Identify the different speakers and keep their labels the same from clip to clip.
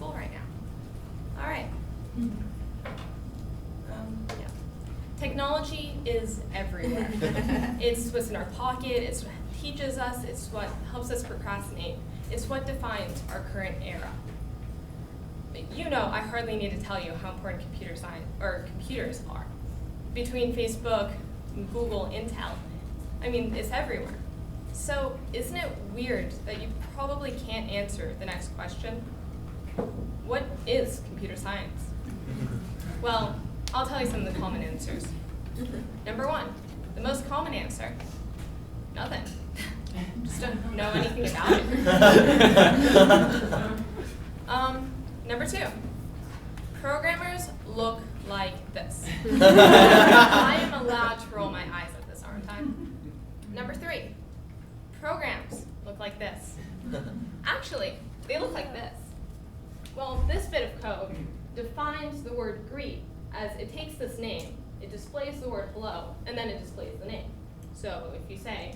Speaker 1: school right now. All right. Yeah. Technology is everywhere. It's what's in our pocket, it's what teaches us, it's what helps us procrastinate. It's what defines our current era. You know, I hardly need to tell you how important computer science or computers are. Between Facebook, Google, Intel, I mean, it's everywhere. So isn't it weird that you probably can't answer the next question? What is computer science? Well, I'll tell you some of the common answers. Number one, the most common answer, nothing. Just don't know anything about it. Number two, programmers look like this. I am allowed to roll my eyes at this, aren't I? Number three, programs look like this. Actually, they look like this. Well, this bit of code defines the word greet as it takes this name, it displays the word hello, and then it displays the name. So if you say,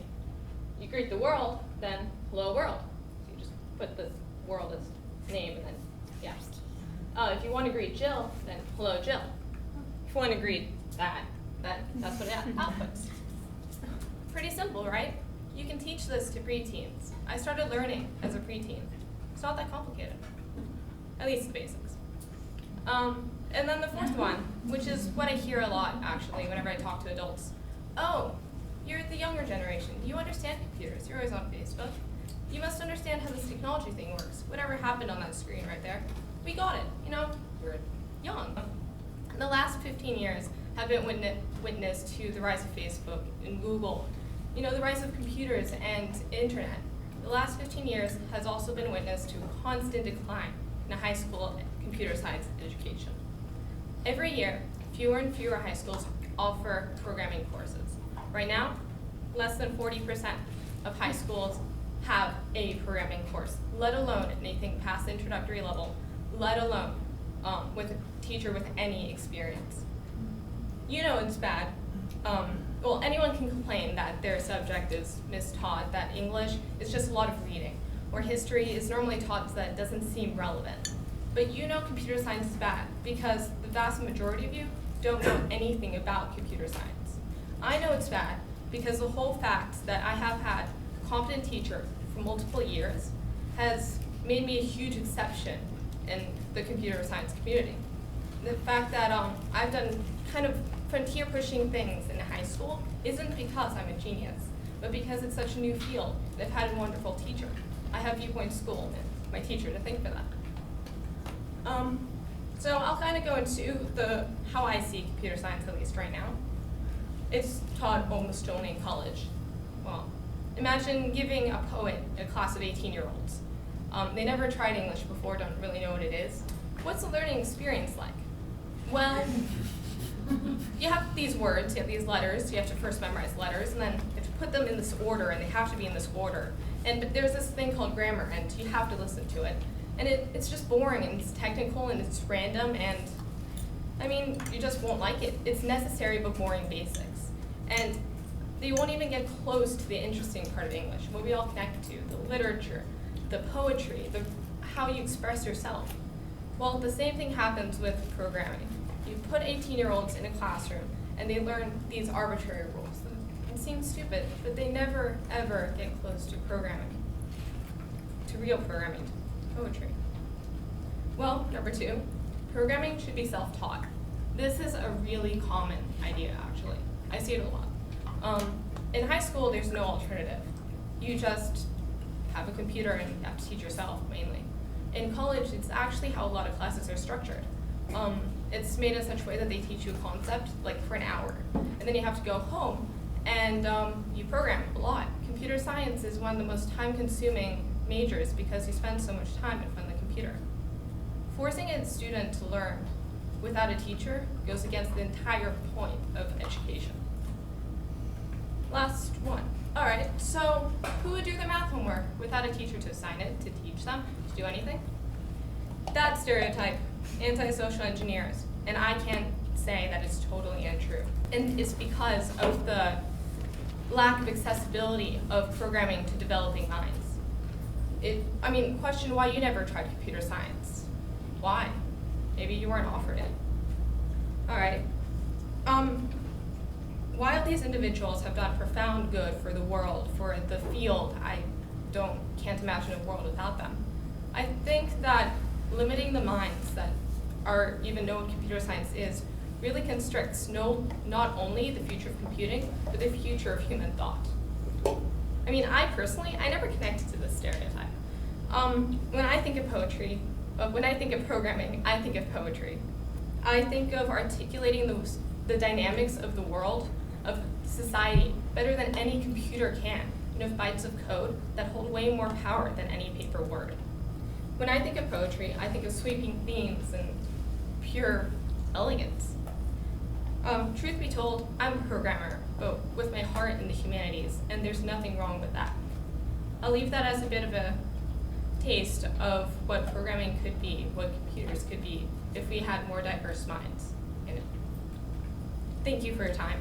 Speaker 1: you greet the world, then hello world. So you just put this world as name and then, yeah. If you want to greet Jill, then hello Jill. If you want to greet that, then that's what it outputs. Pretty simple, right? You can teach this to preteens. I started learning as a preteen. It's not that complicated, at least the basics. And then the fourth one, which is what I hear a lot, actually, whenever I talk to adults. Oh, you're the younger generation. You understand computers. You're always on Facebook. You must understand how this technology thing works. Whatever happened on that screen right there, we got it. You know, we're young. The last 15 years have been witness to the rise of Facebook and Google, you know, the rise of computers and internet. The last 15 years has also been witness to a constant decline in a high school computer science education. Every year, fewer and fewer high schools offer programming courses. Right now, less than 40% of high schools have a programming course, let alone anything past the introductory level, let alone with a teacher with any experience. You know it's bad. Well, anyone can complain that their subject is mistaught, that English is just a lot of reading, or history is normally taught so that it doesn't seem relevant. But you know computer science is bad because the vast majority of you don't know anything about computer science. I know it's bad because the whole fact that I have had a competent teacher for multiple years has made me a huge exception in the computer science community. The fact that I've done kind of frontier-pushing things in high school isn't because I'm a genius, but because it's such a new field and I've had a wonderful teacher. I have Viewpoint School and my teacher to thank for that. So I'll kind of go into how I see computer science, at least right now. It's taught almost only in college. Well, imagine giving a poet a class of 18-year-olds. They never tried English before, don't really know what it is. What's the learning experience like? Well, you have these words, you have these letters, you have to first memorize letters, and then you have to put them in this order, and they have to be in this order. But there's this thing called grammar, and you have to listen to it. And it's just boring, and it's technical, and it's random, and I mean, you just won't like it. It's necessary but boring basics. And they won't even get close to the interesting part of English, what we all connect to, the literature, the poetry, how you express yourself. Well, the same thing happens with programming. You put 18-year-olds in a classroom, and they learn these arbitrary rules. It seems stupid, but they never, ever get close to programming, to real programming, poetry. Well, number two, programming should be self-taught. This is a really common idea, actually. I see it a lot. In high school, there's no alternative. You just have a computer and you have to teach yourself, mainly. In college, it's actually how a lot of classes are structured. It's made in such a way that they teach you a concept, like for an hour, and then you have to go home and you program a lot. Computer science is one of the most time-consuming majors because you spend so much time in front of the computer. Forcing a student to learn without a teacher goes against the entire point of education. Last one. All right, so who would do their math homework without a teacher to assign it, to teach them, to do anything? That stereotype, antisocial engineers, and I can't say that it's totally untrue. And it's because of the lack of accessibility of programming to developing minds. Question why you never tried computer science. Why? Maybe you weren't offered it. All right. While these individuals have done profound good for the world, for the field, I can't imagine a world without them. I think that limiting the minds that are even know what computer science is really constricts not only the future of computing, but the future of human thought. I mean, I never connected to this stereotype. When I think of poetry, when I think of programming, I think of poetry. I think of articulating the dynamics of the world, of society, better than any computer can, enough bytes of code that hold way more power than any paper word. When I think of poetry, I think of sweeping themes and pure elegance. Truth be told, I'm a programmer, but with my heart in the humanities, and there's nothing wrong with that. I'll leave that as a bit of a taste of what programming could be, what computers could be, if we had more diverse minds in it. Thank you for your time.